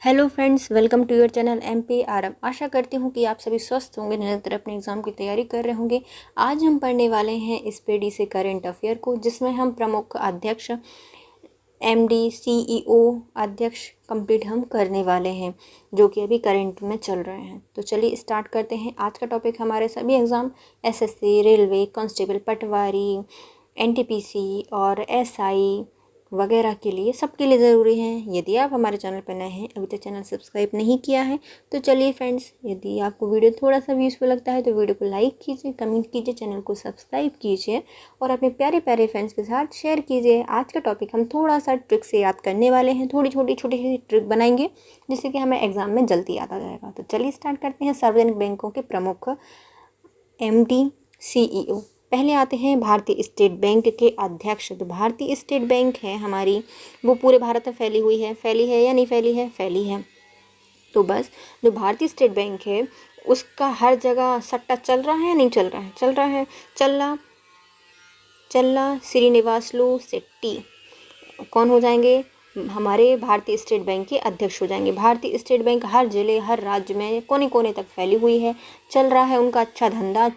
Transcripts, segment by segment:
Hello friends, welcome to your channel MPRM। आशा करती हूँ कि आप सभी स्वस्थ होंगे, निरंतर अपने एग्ज़ाम की तैयारी कर रहे होंगे। आज हम पढ़ने वाले हैं स्पीडी से करंट अफेयर को, जिसमें हम प्रमुख अध्यक्ष MD CEO अध्यक्ष कंप्लीट हम करने वाले हैं, जो कि अभी करंट में चल रहे हैं। तो चलिए स्टार्ट करते हैं। आज का टॉपिक हमारे सभी एग्ज़ाम SSC, रेलवे, कांस्टेबल, पटवारी, NTPC और SI वगैरह के लिए, सबके लिए ज़रूरी है। यदि आप हमारे चैनल पर नए हैं, अभी तक चैनल सब्सक्राइब नहीं किया है, तो चलिए फ्रेंड्स, यदि आपको वीडियो थोड़ा सा भी यूज़फुल लगता है तो वीडियो को लाइक कीजिए, कमेंट कीजिए, चैनल को सब्सक्राइब कीजिए और अपने प्यारे प्यारे फ्रेंड्स के साथ शेयर कीजिए। आज का टॉपिक हम थोड़ा सा ट्रिक से याद करने वाले हैं, छोटी छोटी ट्रिक बनाएंगे जिससे कि हमें एग्जाम में जल्दी याद आ जाएगा। तो चलिए स्टार्ट करते हैं। सार्वजनिक बैंकों के प्रमुख MD CEO। पहले आते हैं भारतीय स्टेट बैंक के अध्यक्ष। तो भारतीय स्टेट बैंक है हमारी, वो पूरे भारत में फैली है या नहीं फैली है? फैली है। तो बस जो भारतीय स्टेट बैंक है उसका हर जगह सट्टा चल रहा है या नहीं चल रहा है? चल रहा है। चल्ला श्रीनिवासलू शेट्टी कौन हो जाएंगे? हमारे भारतीय स्टेट बैंक के अध्यक्ष हो जाएंगे। भारतीय स्टेट बैंक हर जिले, हर राज्य में कोने कोने तक फैली हुई है, चल रहा है उनका अच्छा धंधा।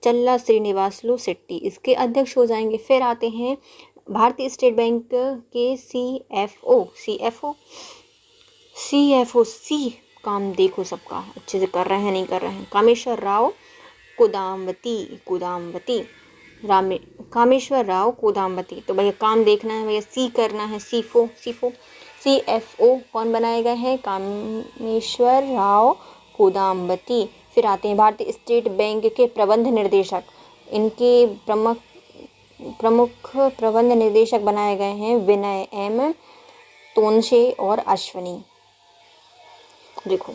चल्ला श्रीनिवासलू शेट्टी इसके अध्यक्ष हो जाएंगे। फिर आते हैं भारतीय स्टेट बैंक के CFO। काम देखो सबका अच्छे से कर रहे हैं नहीं कर रहे हैं। कामेश्वर राव कोदाम्बती। तो भैया काम देखना है भैया, सी करना है। CFO कौन बनाए गए हैं? कामेश्वर राव कोदाम्बती। फिर आते हैं भारतीय स्टेट बैंक के प्रबंध निर्देशक। इनके प्रमुख प्रबंध निर्देशक बनाए गए हैं विनय M तोनशे और अश्वनी। देखो,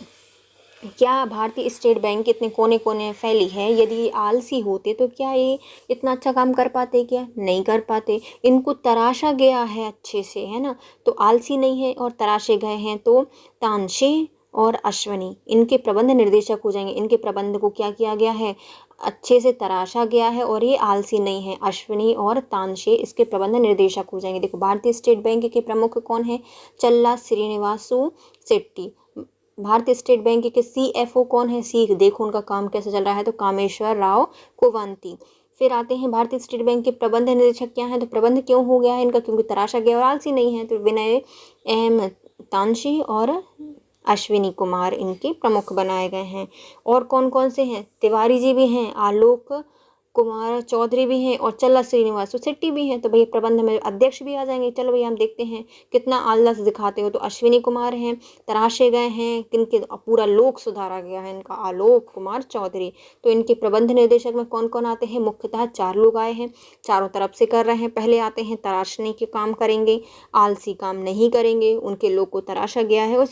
क्या भारतीय स्टेट बैंक इतने कोने कोने फैली है, यदि आलसी होते तो क्या ये इतना अच्छा काम कर पाते? क्या नहीं कर पाते। इनको तराशा गया है अच्छे से, है ना, तो आलसी नहीं है और तराशे गए हैं, तो तानशे और अश्वनी इनके प्रबंध निर्देशक हो जाएंगे। इनके प्रबंध को क्या किया गया है? अच्छे से तराशा गया है और ये आलसी नहीं है। अश्विनी और तानशे इसके प्रबंध निर्देशक हो जाएंगे। देखो, भारतीय स्टेट बैंक के प्रमुख कौन है? चल्ला श्रीनिवासु शेट्टी। भारतीय स्टेट बैंक के CFO कौन है? देखो उनका काम कैसे चल रहा है, तो कामेश्वर राव कोवांती। फिर आते हैं भारतीय स्टेट बैंक के प्रबंध निदेशक क्या है? तो प्रबंध क्यों हो गया है इनका? क्योंकि तराशा गया और आलसी नहीं है, तो विनय M तानशी और अश्विनी कुमार इनके प्रमुख बनाए गए हैं। और कौन कौन से हैं? तिवारी जी भी हैं, आलोक कुमार चौधरी भी हैं और चल्ला श्रीनिवास शेट्टी भी हैं। तो भैया प्रबंध में अध्यक्ष भी आ जाएंगे। चलो भैया हम देखते हैं कितना आलस दिखाते हो। तो अश्विनी कुमार हैं, तराशे गए हैं, किनके पूरा लोक सुधारा गया है इनका, आलोक कुमार चौधरी। तो इनके प्रबंध निर्देशक में कौन कौन आते हैं? मुख्यतः 4 लोग आए हैं, चारों तरफ से कर रहे हैं। पहले आते हैं तराशने के काम करेंगे, आलसी काम नहीं करेंगे, उनके लोग को तराशा गया है, और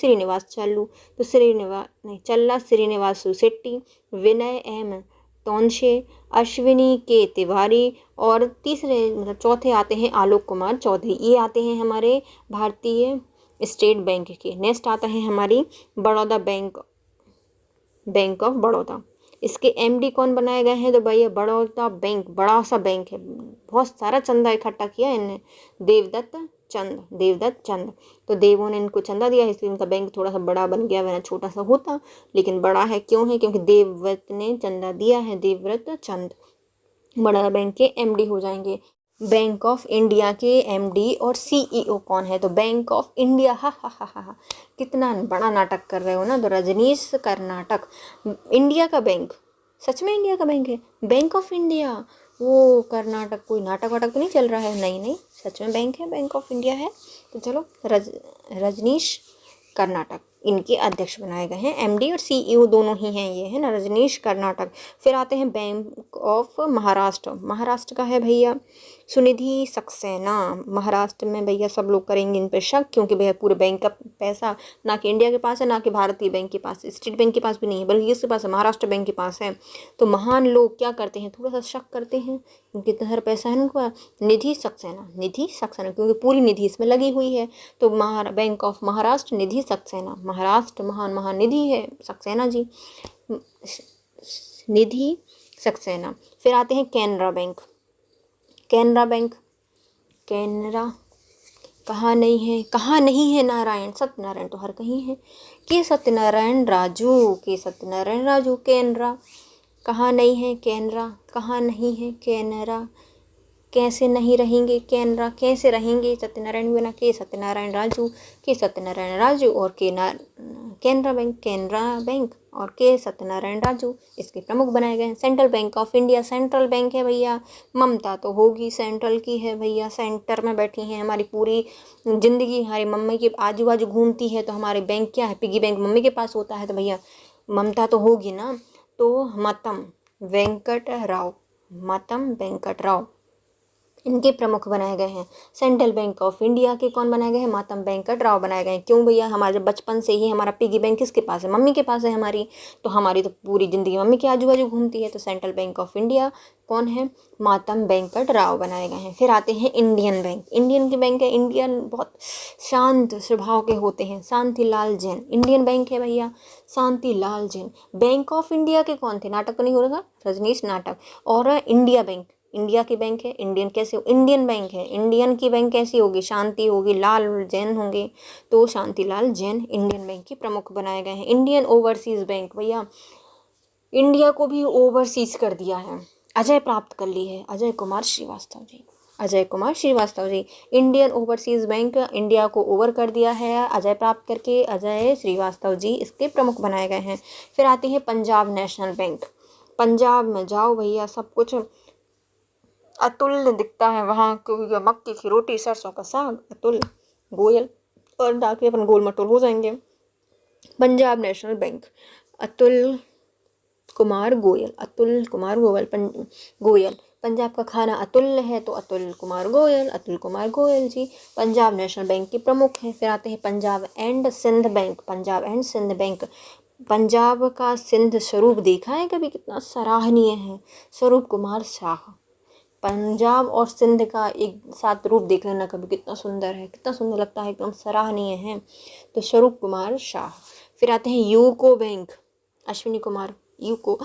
चल्ला श्रीनिवासु शेट्टी, विनय M तोनशे, अश्विनी के तिवारी और चौथे आते हैं आलोक कुमार चौधरी। ये आते हैं हमारे भारतीय स्टेट बैंक के। नेक्स्ट आता है हमारी बड़ौदा बैंक ऑफ बड़ौदा। इसके MD कौन बनाए गए हैं? तो भैया बड़ौदा बैंक बड़ा सा बैंक है, बहुत सारा चंदा इकट्ठा किया इनने, देवदत्त चंद। तो देवों ने इनको चंदा दिया, इसलिए इनका बैंक थोड़ा सा बड़ा बन गया, वरना छोटा सा होता, लेकिन बड़ा है। क्यों है? क्योंकि देवव्रत ने चंदा दिया है, देवव्रत चंद बड़ा बैंक के MD हो जाएंगे। बैंक ऑफ इंडिया के MD और CEO कौन है? तो बैंक ऑफ इंडिया, हा, कितना बड़ा नाटक कर रहे हो ना। तो रजनीश कर्नाटक। इंडिया का बैंक, सच में इंडिया का बैंक है, बैंक ऑफ इंडिया। वो कर्नाटक कोई नाटक वाटक तो नहीं चल रहा है? नहीं, सच में बैंक है, बैंक ऑफ इंडिया है। तो चलो, रजनीश कर्नाटक इनके अध्यक्ष बनाए गए हैं। MD और CEO दोनों ही हैं ये, है ना, रजनीश कर्नाटक। फिर आते हैं बैंक ऑफ महाराष्ट्र का है भैया सुनिधि सक्सेना। महाराष्ट्र में भैया सब लोग करेंगे इन पर शक, क्योंकि भैया पूरे बैंक का पैसा ना कि इंडिया के पास है, ना कि भारतीय बैंक के पास, स्टेट बैंक के पास भी नहीं है, बल्कि किसके पास है? महाराष्ट्र बैंक के पास है। तो महान लोग क्या करते हैं? थोड़ा सा शक करते हैं, क्योंकि इतना सारा पैसा है उनका। निधि सक्सेना, क्योंकि पूरी निधि इसमें लगी हुई है। तो बैंक ऑफ महाराष्ट्र, निधि सक्सेना। महाराष्ट्र महान निधि है, सक्सेना जी, निधि सक्सेना। फिर आते हैं कैनरा कहाँ नहीं है नारायण, सत्यनारायण तो हर कहीं है। के सत्यनारायण राजू कैनरा, कहाँ नहीं है कैनरा, कहाँ नहीं है कैनरा, कैसे नहीं रहेंगे कैनरा, कैसे रहेंगे सत्यनारायण बिना, के सत्यनारायण राजू और कैनरा बैंक और के सत्यनारायण राजू इसके प्रमुख बनाए गए हैं। Central bank of India, central bank है भैया, ममता तो होगी सेंट्रल की है भैया, सेंटर में बैठी हैं, हमारी पूरी जिंदगी हमारी मम्मी के आजू बाजू घूमती है, तो हमारे बैंक क्या है, पिगी बैंक मम्मी के पास होता है, तो भैया ममता तो होगी ना। तो मतम वेंकट राव इनके प्रमुख बनाए गए हैं। सेंट्रल बैंक ऑफ इंडिया के कौन बनाए गए हैं, मातम वेंकट राव बनाए गए हैं। क्यों भैया, हमारे बचपन से ही हमारा पिगी बैंक किसके पास है, मम्मी के पास है हमारी, तो हमारी तो पूरी ज़िंदगी मम्मी के आजू बाजू घूमती है, तो सेंट्रल बैंक ऑफ इंडिया कौन है, मातम वेंकट राव बनाए गए हैं। फिर आते हैं इंडियन बैंक, इंडियन की बैंक है, इंडियन बहुत शांत स्वभाव के होते हैं, शांतिलाल जैन इंडियन बैंक है भैया, Shantilal Jain. Bank of India के कौन थे, नाटक तो नहीं हो रहा, रजनीश नाटक। और इंडिया बैंक, इंडिया की बैंक है, इंडियन कैसे हो, इंडियन बैंक है, इंडियन की बैंक कैसी होगी, शांति होगी, लाल जैन होंगे, तो शांतिलाल जैन इंडियन बैंक के प्रमुख बनाए गए हैं। इंडियन ओवरसीज बैंक, भैया इंडिया को भी ओवरसीज कर दिया है, अजय प्राप्त कर ली है, Ajay Kumar Srivastava ji. Indian overseas bank India को ओवर कर दिया है अजय प्राप्त करके, अजय श्रीवास्तव जी इसके प्रमुख बनाए गए हैं। फिर आते हैं पंजाब नेशनल बैंक, पंजाब में जाओ भैया सब कुछ अतुल्य दिखता है वहाँ, क्योंकि मक्की की रोटी सरसों का साग, अतुल गोयल, और जाके अपन गोल मटोल हो जाएंगे। Punjab National Bank, Atul Kumar Goyal, Goyal. पंजाब का खाना अतुल्य है, तो अतुल कुमार गोयल जी पंजाब नेशनल बैंक के प्रमुख हैं। फिर आते हैं पंजाब एंड सिंध बैंक, पंजाब का सिंध स्वरूप देखा है कभी, कितना सराहनीय है, स्वरूप कुमार शाह। पंजाब और सिंध का एक साथ रूप देख लेना कभी, कितना सुंदर है, कितना सुंदर लगता है, एकदम सराहनीय है, तो स्वरूप कुमार शाह। फिर आते हैं UCO bank, Ashwini Kumar, UCO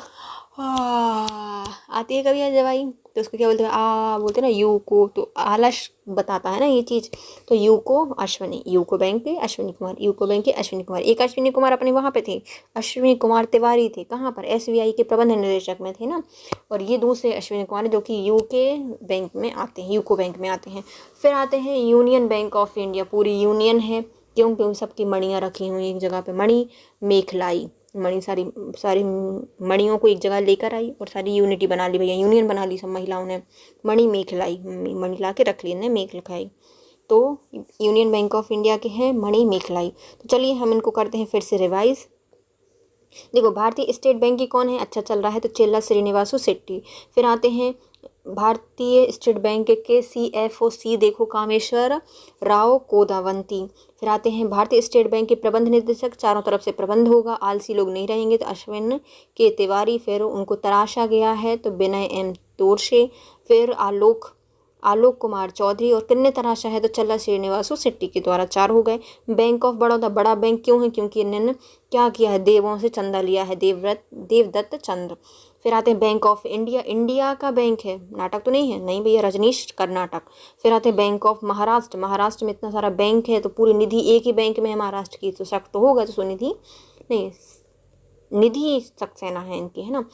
आती है कभी आ दवाई, तो उसको क्या बोलते हैं, बोलते हैं ना यूको, तो आलस बताता है ना ये चीज़, तो यूको बैंक के अश्विनी कुमार, एक अश्विनी कुमार अपने वहाँ पे थे, अश्विनी कुमार तिवारी थे, कहाँ पर, SBI के प्रबंध निदेशक में थे ना, और ये दूसरे अश्विनी कुमार जो कि यूको बैंक में आते हैं। फिर आते हैं यूनियन बैंक ऑफ इंडिया, पूरी यूनियन है, क्यों सबकी मणियाँ रखी हुई एक जगह पे, मणि मेखलाई, मणि सारी मणियों को एक जगह लेकर आई और सारी यूनिटी बना ली भैया, यूनियन बना ली सब महिलाओं ने, मणि मेखलाई, मणि ला के रख ली ने, मेख लिखाई, तो यूनियन बैंक ऑफ इंडिया के हैं मणि मेखलाई। तो चलिए हम इनको करते हैं फिर से रिवाइज। देखो भारतीय स्टेट बैंक की कौन है, अच्छा चल रहा है, तो चेल्ला श्रीनिवासु शेट्टी। फिर आते हैं भारतीय स्टेट बैंक के CFO देखो कामेश्वर राव कोदावंती। फिर आते हैं भारतीय स्टेट बैंक के प्रबंध निदेशक, चारों तरफ से प्रबंध होगा, आलसी लोग नहीं रहेंगे, तो अश्विन के तिवारी। फिर उनको तराशा गया है, तो विनय M तोरशे। फिर आलोक कुमार चौधरी, और किन्ने तराशा है, तो चल्ला श्रीनिवासु शेट्टी के द्वारा 4 हो गए। बैंक ऑफ बड़ौदा बड़ा बैंक क्यों है, क्योंकि इन्होंने क्या किया है, देवों से चंदा लिया है, देवदत्त चंद्र। फिर आते हैं बैंक ऑफ इंडिया, इंडिया का बैंक है, नाटक तो नहीं है, नहीं भैया, रजनीश कर्नाटक। फिर आते हैं बैंक ऑफ महाराष्ट्र, महाराष्ट्र में इतना सारा बैंक है, तो पूरी निधि एक ही बैंक में है महाराष्ट्र की, तो शक तो होगा, तो सुनिधि नहीं, निधि सक्सेना है इनकी, है ना।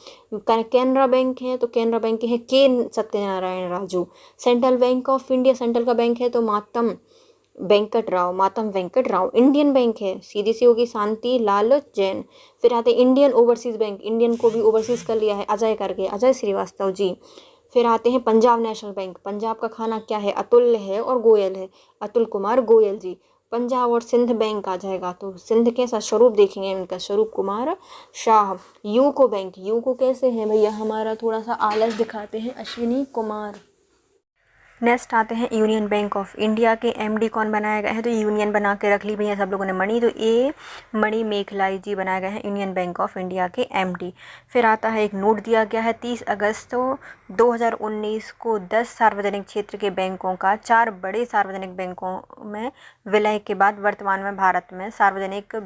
कैनरा बैंक है, तो कैनरा बैंक है के Satyanarayan Raju. Central bank of India, central का बैंक है, तो मातम वेंकट राव। इंडियन बैंक है, सीधी सी होगी, शांति लाल जैन। फिर आते इंडियन ओवरसीज बैंक, इंडियन को भी ओवरसीज कर लिया है अजय श्रीवास्तव जी। फिर आते हैं पंजाब नेशनल बैंक, पंजाब का खाना क्या है, अतुल्य है और गोयल है, अतुल कुमार गोयल जी। पंजाब और सिंध बैंक आ जाएगा, तो सिंध कैसा स्वरूप देखेंगे इनका, स्वरूप Kumar Shah. UCO bank, UCO कैसे है भैया, हमारा थोड़ा सा आलस दिखाते हैं, अश्विनी कुमार। नेक्स्ट आते हैं यूनियन बैंक ऑफ इंडिया के MD कौन बनाया गया है, तो यूनियन बना के रख ली भैया सब लोगों ने मणि, तो मणि मेखलाई जी बनाए गए हैं यूनियन बैंक ऑफ इंडिया के MD। फिर आता है एक नोट दिया गया है, 30 अगस्त 2019 को 10 सार्वजनिक क्षेत्र के बैंकों का 4 बड़े सार्वजनिक बैंकों में विलय के बाद वर्तमान में भारत में सार्वजनिक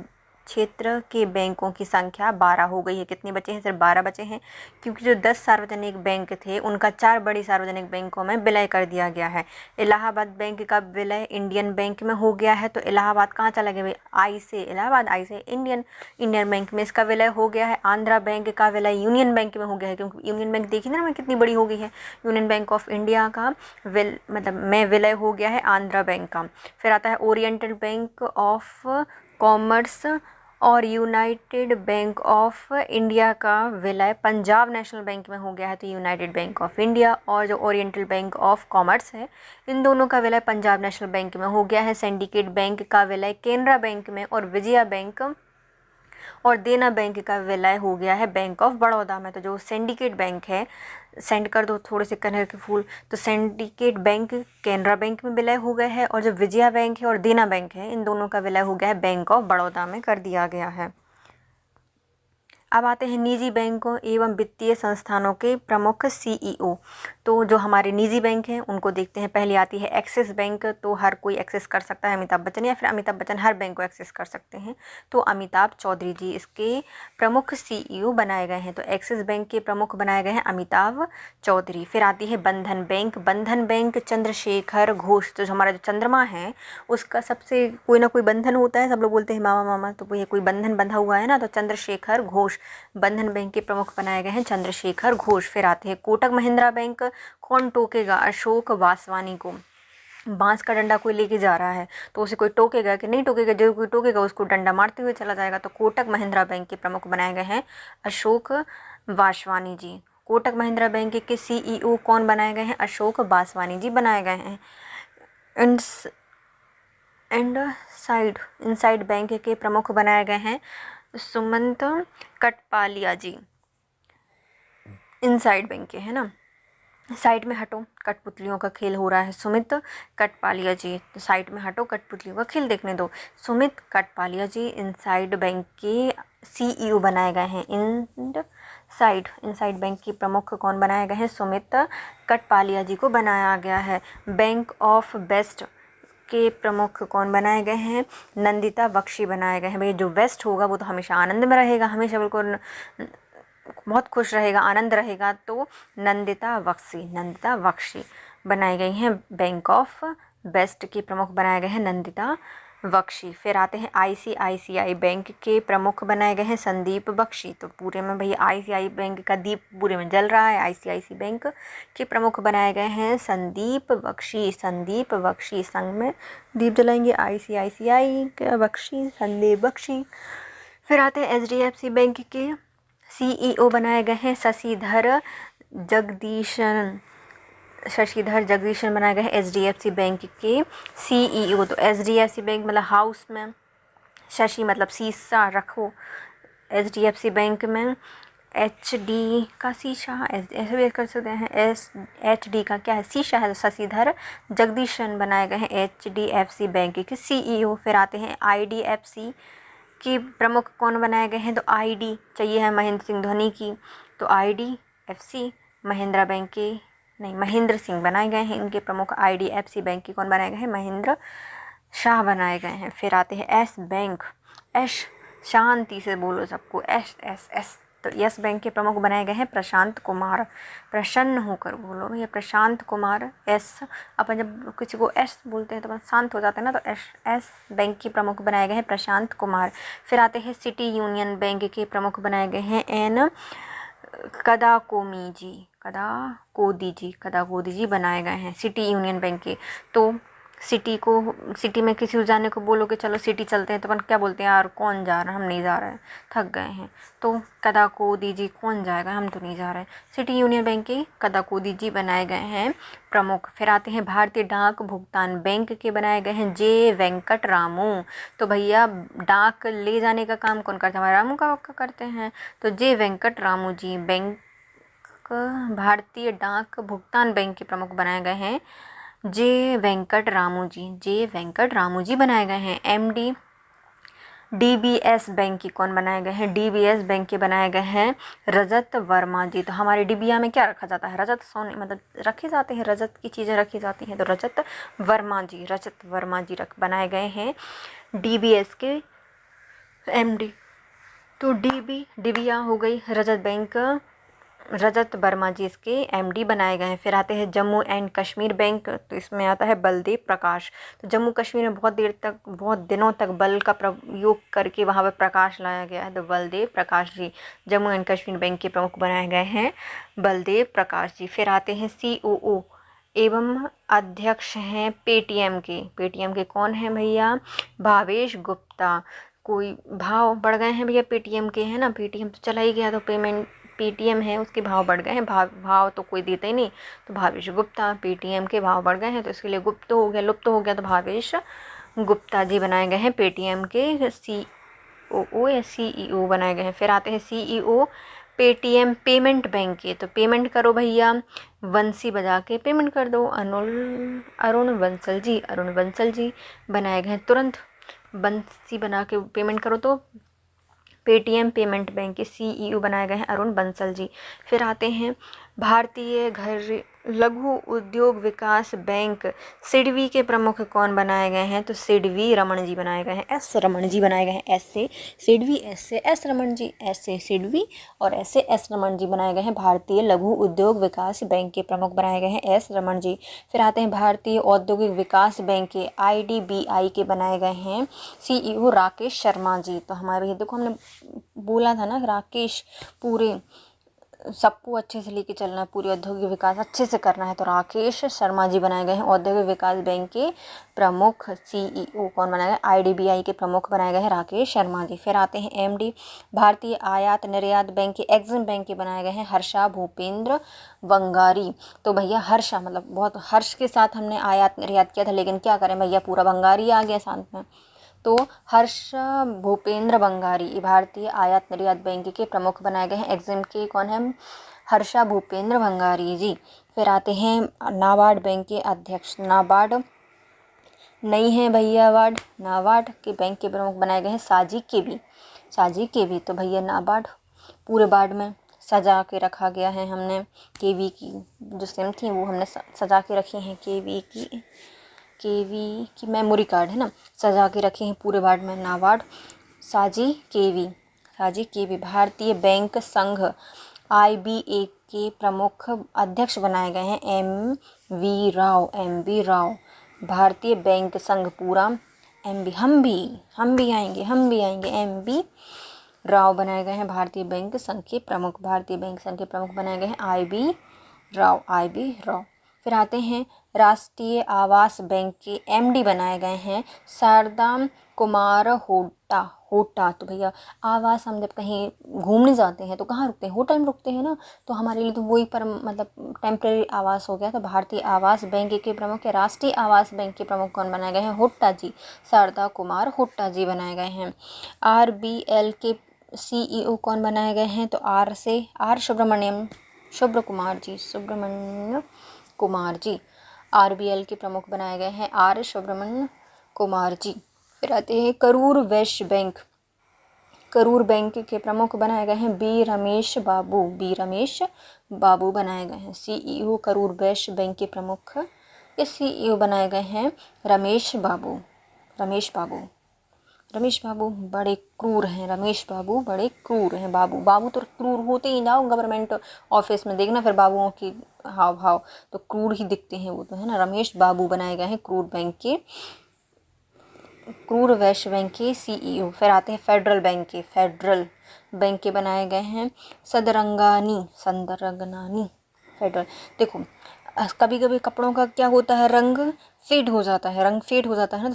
क्षेत्र के बैंकों की संख्या 12 हो गई है। कितने बचे हैं? सिर्फ 12 बचे हैं, क्योंकि जो 10 सार्वजनिक बैंक थे उनका 4 बड़ी सार्वजनिक बैंकों में विलय कर दिया गया है। इलाहाबाद बैंक का विलय इंडियन बैंक में हो गया है। तो इलाहाबाद कहाँ चला गया भाई? आई से इलाहाबाद, आई से इंडियन बैंक में इसका विलय हो गया है। आंध्रा बैंक का विलय यूनियन बैंक में हो गया है, क्योंकि यूनियन बैंक देखी ना मैं कितनी बड़ी हो गई है। यूनियन बैंक ऑफ इंडिया का विलय हो गया है आंध्रा बैंक का। फिर आता है ओरिएंटल बैंक ऑफ कॉमर्स और यूनाइटेड बैंक ऑफ इंडिया का विलय पंजाब नेशनल बैंक में हो गया है। तो यूनाइटेड बैंक ऑफ इंडिया और जो ओरिएंटल बैंक ऑफ कॉमर्स है, इन दोनों का विलय पंजाब नेशनल बैंक में हो गया है। सिंडिकेट बैंक का विलय केनरा बैंक में और विजया बैंक और देना बैंक का विलय हो गया है बैंक ऑफ बड़ौदा में। तो जो सिंडिकेट बैंक है, सेंड कर दो थोड़े से कन्हर के फूल, तो सिंडिकेट बैंक केनरा बैंक में विलय हो गया है और जो विजया बैंक है और देना बैंक है, इन दोनों का विलय हो गया है बैंक ऑफ बड़ौदा में कर दिया गया है। अब आते हैं निजी बैंकों एवं वित्तीय संस्थानों के प्रमुख सीईओ। तो जो हमारे निजी बैंक हैं उनको देखते हैं। पहले आती है एक्सिस बैंक, तो हर कोई एक्सेस कर सकता है, अमिताभ बच्चन, या फिर अमिताभ बच्चन हर बैंक को एक्सेस कर सकते हैं। तो अमिताभ चौधरी जी इसके प्रमुख सीईओ बनाए गए हैं। तो एक्सिस बैंक के प्रमुख बनाए गए हैं अमिताभ चौधरी। फिर आती है बंधन बैंक। बंधन बैंक चंद्रशेखर घोष, तो हमारा जो चंद्रमा है उसका सबसे कोई ना कोई बंधन होता है, सब लोग बोलते हैं मामा मामा, तो ये कोई बंधन बंधा हुआ है ना, तो चंद्रशेखर घोष बंधन बैंक के प्रमुख बनाए गए हैं चंद्रशेखर घोष। फिर आते हैं कोटक महिंद्रा बैंक। कौन टोकेगा? अशोक वासवानी को। बांस का डंडा कोई लेके जा रहा है तो उसे कोई टोकेगा कि नहीं टोकेगा? जो कोई टोकेगा उसको डंडा मारते हुए चला जाएगा। तो कोटक महिंद्रा बैंक के प्रमुख बनाए गए हैं अशोक वासवानी जी। कोटक महिंद्रा बैंक के सीईओ कौन बनाए गए हैं? अशोक वासवानी जी बनाए गए हैं। इनसाइड बैंक के प्रमुख बनाए गए हैं सुमंत कटपालिया जी। इनसाइड बैंक के है ना, साइड में हटो, कठपुतलियों का खेल हो रहा है। सुमित कटपालिया जी, तो साइड में हटो, कठपुतलियों का खेल देखने दो। सुमित कटपालिया जी इनसाइड बैंक के सीईओ बनाए गए हैं। इनसाइड बैंक के प्रमुख कौन बनाए गए हैं? सुमित कटपालिया जी को बनाया गया है। बैंक ऑफ वेस्ट के प्रमुख कौन बनाए गए हैं? नंदिता बख्शी बनाए गए हैं। भाई जो वेस्ट होगा वो तो हमेशा आनंद में रहेगा, हमेशा बिल्कुल बहुत खुश रहेगा, आनंद रहेगा। तो नंदिता बख्शी बनाई गई हैं। बैंक ऑफ वेस्ट के प्रमुख बनाए गए हैं नंदिता बख्शी। फिर आते हैं आईसीआईसीआई बैंक के प्रमुख बनाए गए हैं संदीप बख्शी। तो पूरे में भैया आईसीआई बैंक का दीप पूरे में जल रहा है। आईसीआईसी बैंक के प्रमुख बनाए गए हैं संदीप बख्शी। संग में दीप जलाएंगे, आईसीआईसीआई के बख्शी, संदीप बख्शी। फिर आते हैं एचडीएफसी बैंक के सीईओ बनाए गए हैं शशिधर जगदीशन बनाए गए हैं एचडीएफसी बैंक के सीईओ। तो एचडीएफसी बैंक मतलब हाउस में, शशि मतलब शीशा रखो, एचडीएफसी बैंक में एचडी का शीशा, ऐसे भी कर सकते हैं। एचडी का क्या है? शीशा है। तो शशिधर जगदीशन बनाए गए हैं एचडीएफसी बैंक के सीईओ। फिर आते हैं आईडीएफसी के प्रमुख कौन बनाए गए हैं? तो आईडी चाहिए है महेंद्र सिंह धोनी की, तो आईडीएफसी महेंद्र सिंह बनाए गए हैं इनके प्रमुख। आईडीएफसी बैंक के कौन बनाए गए हैं? महेंद्र शाह बनाए गए हैं। फिर आते हैं एस बैंक, एस शांति से बोलो सबको, एस। तो यस बैंक के प्रमुख बनाए गए हैं प्रशांत कुमार, प्रसन्न होकर बोलो भैया, प्रशांत कुमार एस। अपन जब किसी को एस बोलते हैं तो अपन शांत हो जाते हैं ना, तो एस बैंक के प्रमुख बनाए गए हैं प्रशांत कुमार। फिर आते हैं सिटी यूनियन बैंक के प्रमुख बनाए गए हैं एन कदाकोदी जी बनाए गए हैं सिटी यूनियन बैंक के। तो सिटी में किसी को जाने को बोलोगे चलो सिटी चलते हैं, तो अपन क्या बोलते हैं? यार कौन जा रहा है, हम नहीं जा रहे हैं, थक गए हैं। तो कदाकोदी जी, कौन जाएगा, हम तो नहीं जा रहे हैं। सिटी यूनियन बैंक के कदाकोदी जी बनाए गए हैं प्रमुख। फिर आते हैं भारतीय डाक भुगतान बैंक के बनाए गए हैं जे वेंकट रामू। तो भैया डाक ले जाने का काम कौन करते हैं? हमारे रामू का करते हैं। तो जे वेंकट रामू जी बैंक भारतीय डाक भुगतान बैंक के प्रमुख बनाए गए हैं जे वेंकट रामू जी बनाए गए हैं। एमडी डीबीएस बैंक की कौन बनाए गए हैं? डीबीएस बैंक के बनाए गए हैं रजत वर्मा जी। तो हमारे डिबिया में क्या रखा जाता है? रजत, सोने मतलब रखे जाते हैं, रजत की चीज़ें रखी जाती हैं। तो रजत वर्मा जी बनाए गए हैं डीबीएस के MD। तो DB डिबिया हो गई रजत बैंक, रजत वर्मा जी इसके MD बनाए गए हैं। फिर आते हैं जम्मू एंड कश्मीर बैंक, तो इसमें आता है बलदेव प्रकाश। तो जम्मू कश्मीर में बहुत दिनों तक बल का प्रयोग करके वहाँ पर प्रकाश लाया गया है, तो बलदेव प्रकाश जी जम्मू एंड कश्मीर बैंक के प्रमुख बनाए गए हैं, बलदेव प्रकाश जी। फिर आते हैं COO एवं अध्यक्ष हैं पेटीएम के कौन हैं भैया, भावेश गुप्ता। कोई भाव बढ़ गए हैं भैया पेटीएम के, है ना, पेटीएम तो चला ही गया, तो पेमेंट पेटीएम है उसके भाव बढ़ गए हैं, भाव तो कोई देता ही नहीं, तो भावेश गुप्ता, पेटीएम के भाव बढ़ गए हैं तो इसके लिए लुप्त हो गया, तो भावेश गुप्ता जी बनाए गए हैं पेटीएम के COO या CEO बनाए गए हैं। फिर आते हैं CEO पेटीएम पेमेंट बैंक के, तो पेमेंट करो भैया, बंसी बजा के पेमेंट कर दो, अरुण बंसल जी बनाए गए हैं। तुरंत बंसी बना के पेमेंट करो तो पेटीएम पेमेंट बैंक के CEO बनाए गए हैं अरुण बंसल जी। फिर आते हैं भारतीय घर लघु उद्योग विकास बैंक सिडबी के प्रमुख कौन बनाए गए हैं, तो सिडबी रमन जी बनाए गए हैं, S रमन जी बनाए गए हैं, S से सिडबी, S से S रमन जी, S से सिडबी और S से S रमन जी बनाए गए हैं। भारतीय लघु उद्योग विकास बैंक के प्रमुख बनाए गए हैं S रमन जी। फिर आते हैं भारतीय औद्योगिक विकास बैंक के IDBI के बनाए गए हैं CEO राकेश शर्मा जी। तो हमारे ये देखो हमने बोला था ना, राकेश पूरे सबको अच्छे से लेके चलना है, पूरी औद्योगिक विकास अच्छे से करना है, तो राकेश शर्मा जी बनाए गए हैं औद्योगिक विकास बैंक के प्रमुख। CEO कौन बनाए गए, IDBI के प्रमुख बनाए गए हैं राकेश शर्मा जी। फिर आते हैं MD भारतीय आयात निर्यात बैंक के एग्जिम बैंक के बनाए गए हैं हर्षा भूपेंद्र बंगारी। तो भैया हर्षा मतलब बहुत हर्ष के साथ हमने आयात निर्यात किया था, लेकिन क्या करें भैया पूरा बंगारी आ गया साथ में, तो हर्ष भूपेंद्र बंगारी भारतीय आयात निर्यात बैंक के प्रमुख बनाए गए हैं। एग्जिम के कौन है, हर्षा भूपेंद्र बंगारी जी। फिर आते हैं नाबार्ड बैंक के अध्यक्ष, नाबार्ड नहीं है भैया अवार्ड, नाबार्ड के बैंक के प्रमुख बनाए गए हैं साजी केवी। तो भैया नाबार्ड पूरे बार्ड में सजा के रखा गया है हमने, केवी की जो सिम थी वो हमने सजा के रखी हैं, केवी की मेमोरी कार्ड है ना, सजा के रखे हैं पूरे वार्ड में, नाबार्ड साजी केवी। भारतीय बैंक संघ IBA के प्रमुख अध्यक्ष बनाए गए हैं MV राव। भारतीय बैंक संघ पूरा हम भी आएंगे MV राव बनाए गए हैं भारतीय बैंक संघ के प्रमुख। भारतीय बैंक संघ के प्रमुख बनाए गए हैं IB राव। फिर आते हैं राष्ट्रीय आवास बैंक के MD बनाए गए हैं शारदा कुमार होटा। तो भैया आवास, हम जब कहीं घूमने जाते हैं तो कहाँ रुकते हैं, होटल में रुकते हैं ना, तो हमारे लिए तो वही पर मतलब टेम्परेरी आवास हो गया। तो भारतीय आवास बैंक के प्रमुख, राष्ट्रीय आवास बैंक के प्रमुख कौन बनाए गए हैं, होट्टा जी, शारदा कुमार होट्टा जी बनाए गए हैं। RBL के CEO कौन बनाए गए हैं, तो R से R सुब्रमण्यम कुमार जी RBL के प्रमुख बनाए गए हैं R सुब्रमण्यम कुमार जी। फिर आते हैं करूर बैंक के प्रमुख बनाए गए हैं B रमेश बाबू बनाए गए हैं। CEO करूर वैश्य बैंक के प्रमुख के CEO बनाए गए हैं रमेश बाबू बड़े क्रूर हैं, बाबू तो क्रूर होते ही ना, गवर्नमेंट ऑफिस में देखना फिर बाबुओं की हाव भाव तो क्रूर ही दिखते हैं वो तो, है ना। रमेश बाबू बनाए गए हैं क्रूर वैश्य बैंक के CEO। फिर आते हैं फेडरल बैंक के बनाए गए हैं सदरंगानी फेडरल। देखो कभी कभी कपड़ों का क्या होता है, रंग फेड हो जाता है ना, तो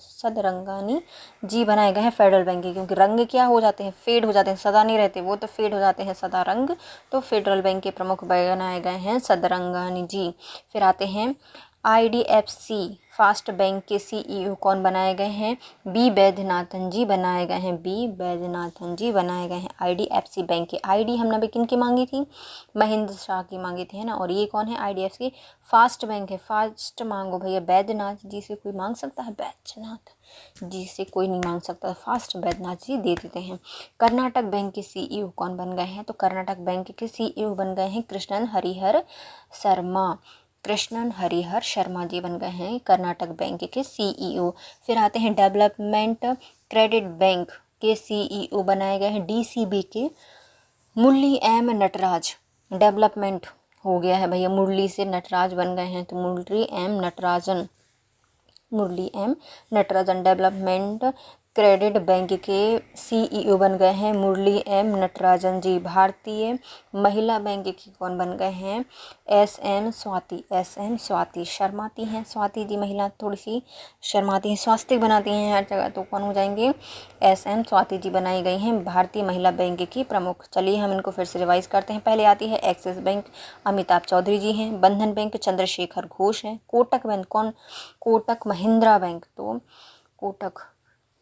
सदरंगानी जी बनाए गए हैं फेडरल बैंक के, क्योंकि रंग क्या हो जाते हैं, फेड हो जाते हैं, सदा नहीं रहते वो, तो फेड हो जाते हैं सदा रंग, तो फेडरल बैंक के प्रमुख बनाए गए हैं सदरंगानी जी। फिर आते हैं IDFC फास्ट बैंक के CEO कौन बनाए गए हैं, B वैद्यनाथन जी बनाए गए हैं, IDFC बैंक के। ID हमने अभी किन की मांगी थी, महेंद्र शाह की मांगी थी, है ना। और ये कौन है, IDFC फास्ट बैंक है, फास्ट मांगो भैया, वैद्यनाथ जी से कोई मांग सकता है, वैद्यनाथ जी से कोई नहीं मांग सकता, फास्ट वैद्यनाथ जी दे देते हैं। कर्नाटक बैंक के CEO कौन बन गए हैं, तो कर्नाटक बैंक के CEO बन गए हैं कृष्णन हरिहर शर्मा। कृष्णन हरिहर शर्मा जी बन गए हैं कर्नाटक बैंक के CEO। फिर आते हैं डेवलपमेंट क्रेडिट बैंक के CEO बनाए गए हैं DCB के मुरली एम नटराज। डेवलपमेंट हो गया है भैया, मुरली से नटराज बन गए हैं तो Murali M Natarajan, Murali M Natarajan. Development credit bank के CEO बन गए हैं मुरली एम नटराजन जी। भारतीय महिला बैंक की कौन बन गए हैं? SM स्वाति। SM स्वाति शर्माती हैं, स्वाति जी महिला थोड़ी सी शर्माती हैं, स्वास्तिक बनाती हैं हर जगह, तो कौन हो जाएंगे? SM स्वाति जी बनाई गई हैं भारतीय महिला बैंक की प्रमुख। चलिए हम इनको फिर से रिवाइज करते हैं। पहले आती है एक्सिस बैंक, अमिताभ चौधरी जी हैं। बंधन बैंक चंद्रशेखर घोष हैं। कोटक बैंक कौन? कोटक महिंद्रा बैंक, तो कोटक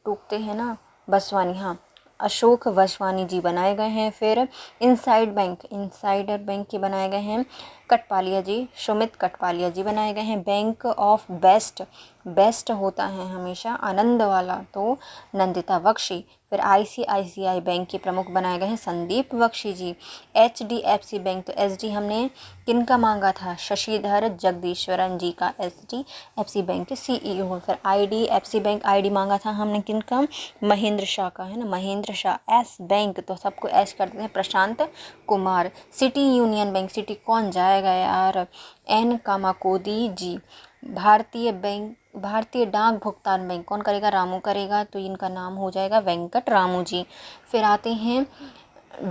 टूकते हैं ना, बसवानी, हाँ, अशोक वसवानी जी बनाए गए हैं। फिर इनसाइड बैंक, इनसाइडर बैंक के बनाए गए हैं कटपालिया जी, सुमित कटपालिया जी बनाए गए हैं। बैंक ऑफ बेस्ट, बेस्ट होता है हमेशा आनंद वाला, तो नंदिता बख्शी। फिर ICICI बैंक के प्रमुख बनाए गए हैं संदीप बख्शी जी। HDFC बैंक, तो SD हमने किनका मांगा था? शशिधर जगदीश्वरन जी का HDFC बैंक के CEO। फिर IDFC बैंक, ID मांगा था हमने किनका? महेंद्र शाह का, है ना, महेंद्र शाह। S बैंक, तो सबको ऐश करते हैं, Prashant Kumar. City Union Bank, City कौन जाएगा यार? N कामाकोदी जी। भारतीय बैंक, भारतीय डाक भुगतान बैंक कौन करेगा? रामू करेगा, तो इनका नाम हो जाएगा वेंकट रामू जी। फिर आते हैं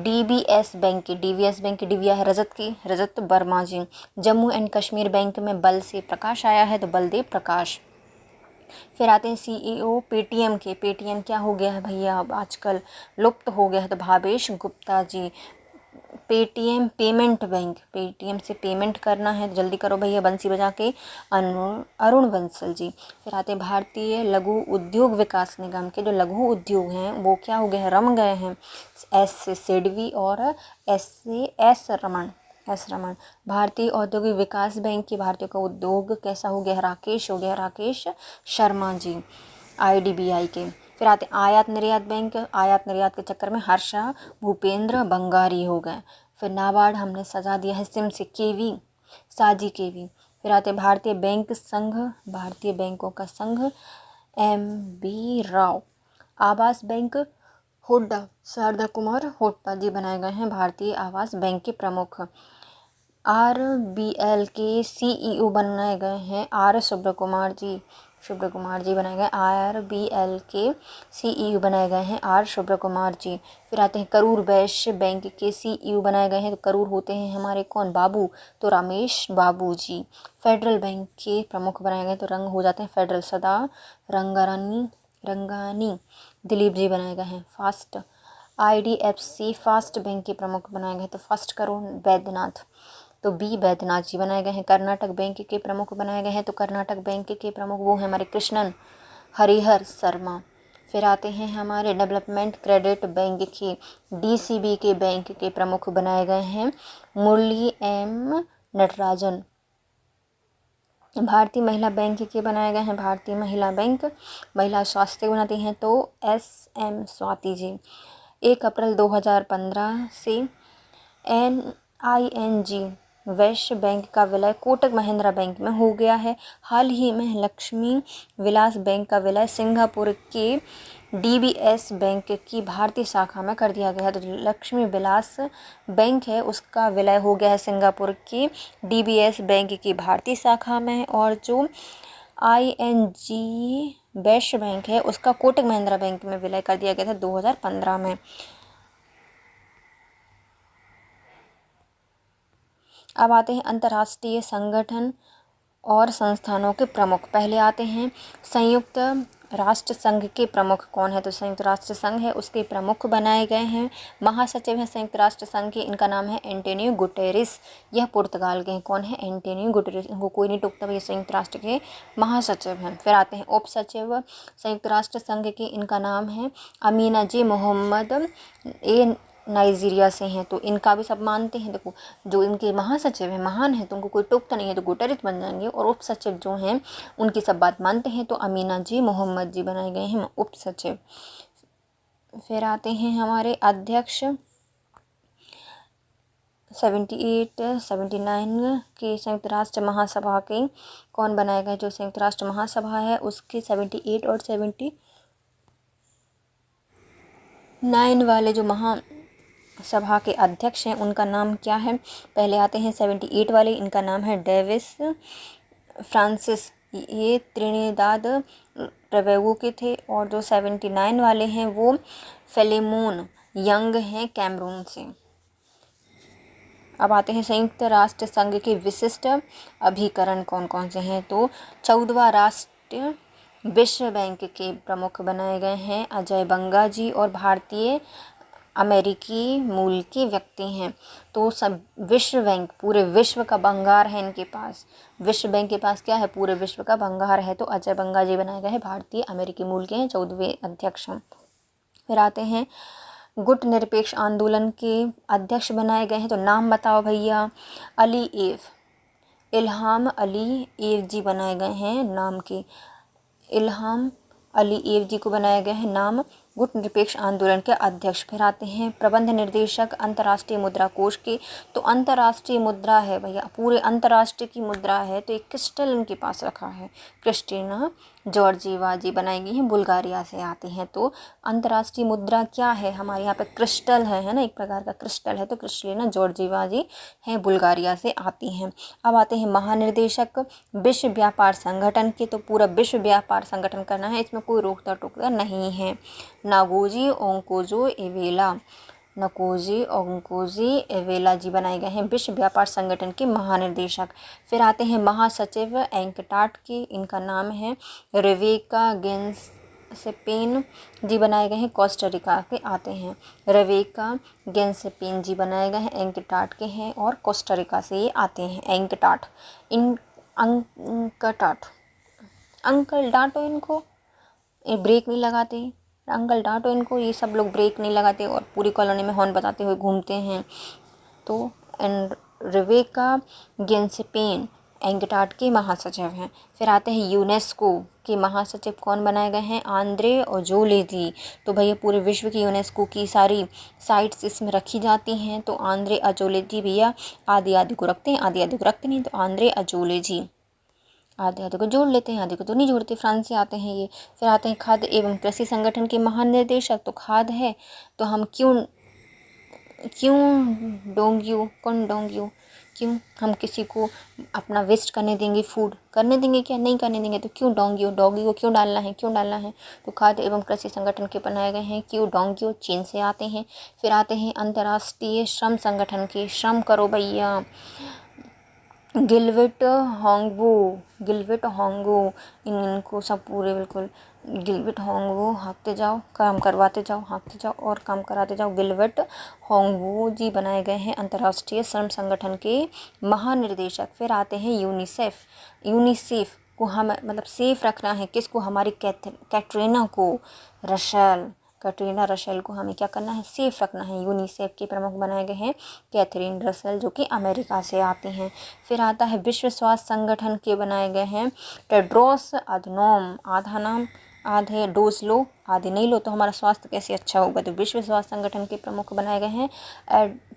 DBS बैंक की, DBS बैंक की डिविया है रजत की, रजत वर्मा जी। जम्मू एंड कश्मीर बैंक में बल से प्रकाश आया है, तो बलदेव प्रकाश। फिर आते हैं CEO पेटीएम के, पेटीएम क्या हो गया है भैया, अब आजकल लुप्त हो गया है, तो Bhavesh Gupta ji. Paytm payment bank, Paytm से पेमेंट करना है, जल्दी करो भैया बंसी बजा के, अरुण बंसल जी। फिर आते हैं भारतीय लघु उद्योग विकास निगम के जो लघु उद्योग हैं वो क्या हो गए हैं? रम गए हैं। S से सिडवी और S से S रमन। भारतीय औद्योगिक विकास बैंक की, भारतीय का उद्योग कैसा हो गया? राकेश हो गया, राकेश शर्मा जी IDBI के। फिर आते आयात निर्यात बैंक, आयात निर्यात के चक्कर में हर्षा भूपेंद्र बंगारी हो गए। फिर नाबार्ड हमने सजा दिया है सिम से, केवी साजी केवी। फिर आते भारतीय बैंक संघ, भारतीय बैंकों का संघ MB राव। आवास बैंक हुड्डा, शारदा कुमार हुड्डा जी बनाए गए हैं भारतीय आवास बैंक के प्रमुख। RBL के CEO बनाए गए हैं R सुब्र कुमार जी, शुभ्र कुमार जी बनाए गए। RBL के CEO बनाए गए हैं R शुभ्र कुमार जी। फिर आते हैं करूर वैश्य बैंक के CEO बनाए गए हैं, तो करूर होते हैं हमारे कौन? बाबू, तो रमेश बाबू जी। फेडरल बैंक के प्रमुख बनाए गए, तो रंग हो जाते हैं फेडरल, सदा रंगानी दिलीप जी बनाए गए हैं। फास्ट IDFC फास्ट बैंक के प्रमुख बनाए गए, तो फर्स्ट करो वैद्यनाथ, तो B वैद्यनाथ जी बनाए गए हैं। कर्नाटक बैंक के प्रमुख बनाए गए हैं, तो कर्नाटक बैंक के प्रमुख वो हैं हमारे कृष्णन हरिहर शर्मा। फिर आते हैं हमारे डेवलपमेंट क्रेडिट बैंक के DCB के बैंक के प्रमुख बनाए गए हैं मुरली एम नटराजन। भारतीय महिला बैंक के बनाए गए हैं, भारतीय महिला बैंक, महिला स्वास्थ्य बनाती हैं, तो SM स्वाति जी। 1 अप्रैल 2015 से NING वैश्य बैंक का विलय कोटक महिंद्रा बैंक में हो गया है। हाल ही में लक्ष्मी विलास बैंक का विलय सिंगापुर के DBS बैंक की भारतीय शाखा में कर दिया गया है, तो लक्ष्मी विलास बैंक है उसका विलय हो गया है सिंगापुर की DBS बैंक की भारतीय शाखा में, और जो ING वैश्य बैंक है उसका कोटक महिंद्रा बैंक में विलय कर दिया गया था 2015 में। अब आते हैं अंतर्राष्ट्रीय संगठन और संस्थानों के प्रमुख। पहले आते हैं संयुक्त राष्ट्र संघ के प्रमुख कौन है? तो संयुक्त राष्ट्र संघ है उसके प्रमुख बनाए गए हैं। महासचिव हैं संयुक्त राष्ट्र संघ के, इनका नाम है एंटोनियो गुटेरेस। यह पुर्तगाल के हैं। कौन है? Antonio Guterres. इनको कोई नहीं टोकता, ये संयुक्त राष्ट्र के महासचिव हैं। फिर आते हैं उप सचिव संयुक्त राष्ट्र संघ के, इनका नाम है अमीना जे मोहम्मद, ये नाइजीरिया से हैं, तो इनका भी सब मानते हैं। देखो जो इनके महासचिव हैं महान है, तो उनको कोई टोकता नहीं है, तो गुटेरेस बन जाएंगे। और उप सचिव जो हैं उनकी सब बात मानते हैं, तो अमीना जी मोहम्मद जी बनाए गए हैं उप सचिव। फिर आते हैं हमारे अध्यक्ष 78 79 के संयुक्त राष्ट्र महासभा के कौन बनाए गए? जो संयुक्त राष्ट्र महासभा है उसके 78 और 79 वाले जो महासभा के अध्यक्ष हैं उनका नाम क्या है? पहले आते हैं 78 वाले, इनका नाम है डेविस फ्रांसिस, ये त्रिनिदाद टोबैगो के थे। और जो 79 वाले हैं वो फिलेमोन यंग हैं कैमरून से। अब आते हैं संयुक्त राष्ट्र संघ के विशिष्ट अभिकरण कौन कौन से हैं? तो 14वां राष्ट्र विश्व बैंक के प्रमुख बनाए गए हैं अजय बंगा जी, और भारतीय अमेरिकी मूल के व्यक्ति हैं। तो सब विश्व बैंक, पूरे विश्व का भंगार है इनके पास। विश्व बैंक के पास क्या है? पूरे विश्व का भंगार है। तो अजय बंगा जी बनाए गए हैं, भारतीय अमेरिकी मूल के हैं, 14वें अध्यक्ष हैं। फिर आते हैं गुट निरपेक्ष आंदोलन के अध्यक्ष बनाए गए हैं। तो नाम बताओ भैया। इल्हाम अलीएव जी बनाए गए हैं, नाम के इल्हाम अलीएव जी को बनाया गया है नाम गुट निरपेक्ष आंदोलन के अध्यक्ष। फिर आते हैं प्रबंध निर्देशक अंतर्राष्ट्रीय मुद्रा कोष के। तो अंतर्राष्ट्रीय मुद्रा है भैया, पूरे अंतर्राष्ट्रीय की मुद्रा है, तो एक क्रिस्टल इनके पास रखा है, क्रिस्टिना जॉर्जीवा जी बनाई गई हैं, बुल्गारिया से आती हैं। तो अंतर्राष्ट्रीय मुद्रा क्या है? हमारे यहाँ पे क्रिस्टल है ना, एक प्रकार का क्रिस्टल है। तो क्रिस्टिना जॉर्जीवा जी हैं, बुल्गारिया से आती हैं। अब आते हैं महानिर्देशक विश्व व्यापार संगठन के। तो पूरा विश्व व्यापार संगठन करना है, इसमें कोई रोकता टोकता नहीं है। नागोजी ओंकोजी एवेला जी बनाए गए हैं विश्व व्यापार संगठन के महानिर्देशक। फिर आते हैं महासचिव एंकटाट के, इनका नाम है रेवेका गेंसेपेन जी बनाए गए हैं, कोस्टारिका के आते हैं। रेवेका गेंसेपेन जी बनाए गए हैं, एंकटाट के हैं और कोस्टारिका से ये आते हैं। एंकटाट अंकल डांटो इनको, ब्रेक नहीं लगाते, अंकल डांटो इनको, ये सब लोग ब्रेक नहीं लगाते और पूरी कॉलोनी में हॉर्न बताते हुए घूमते हैं। तो रेवेका गेंसेपेन एंकटाट के महासचिव हैं। फिर आते हैं यूनेस्को के महासचिव कौन बनाए गए हैं? आंद्रे अजोले जी। तो भैया पूरे विश्व की यूनेस्को की सारी साइट्स इसमें रखी जाती हैं। तो आंद्रे अजोले जी भैया आदि को रखते हैं, आदि को रखते नहीं। तो आंद्रे अजोले जी आधे को जोड़ लेते हैं, आधे को तो नहीं जोड़ते, फ्रांस से आते हैं ये। फिर आते हैं खाद्य एवं कृषि संगठन के महानिर्देशक। तो खाद है तो हम क्यों हम किसी को अपना वेस्ट करने देंगे, फूड करने देंगे क्या? नहीं करने देंगे। तो क्यों डोंगी को क्यों डालना है? तो खाद्य एवं कृषि संगठन के बनाए गए हैं। क्यों डोंगी चीन से आते हैं। फिर आते हैं अंतर्राष्ट्रीय श्रम संगठन के, श्रम करो भैया, गिलवेट होंगो इनको सब पूरे बिल्कुल गिलवेट होंगो, हाँकते जाओ काम करवाते जाओ, हाँकते जाओ और काम कराते जाओ। गिलवेट होंगो जी बनाए गए हैं अंतर्राष्ट्रीय श्रम संगठन के महानिर्देशक। फिर आते हैं यूनिसेफ को हम मतलब सेफ रखना है किसको? हमारी कैटरीना रसेल को हमें क्या करना है? सेफ रखना है। यूनिसेफ के प्रमुख बनाए गए हैं कैथरीन रसेल जो कि अमेरिका से आते हैं। फिर आता है विश्व स्वास्थ्य संगठन के बनाए गए हैं टेड्रोस अधनोम, आधा नाम आधे डोज लो आधे नहीं लो तो हमारा स्वास्थ्य कैसे अच्छा होगा। तो विश्व स्वास्थ्य संगठन के प्रमुख बनाए गए हैं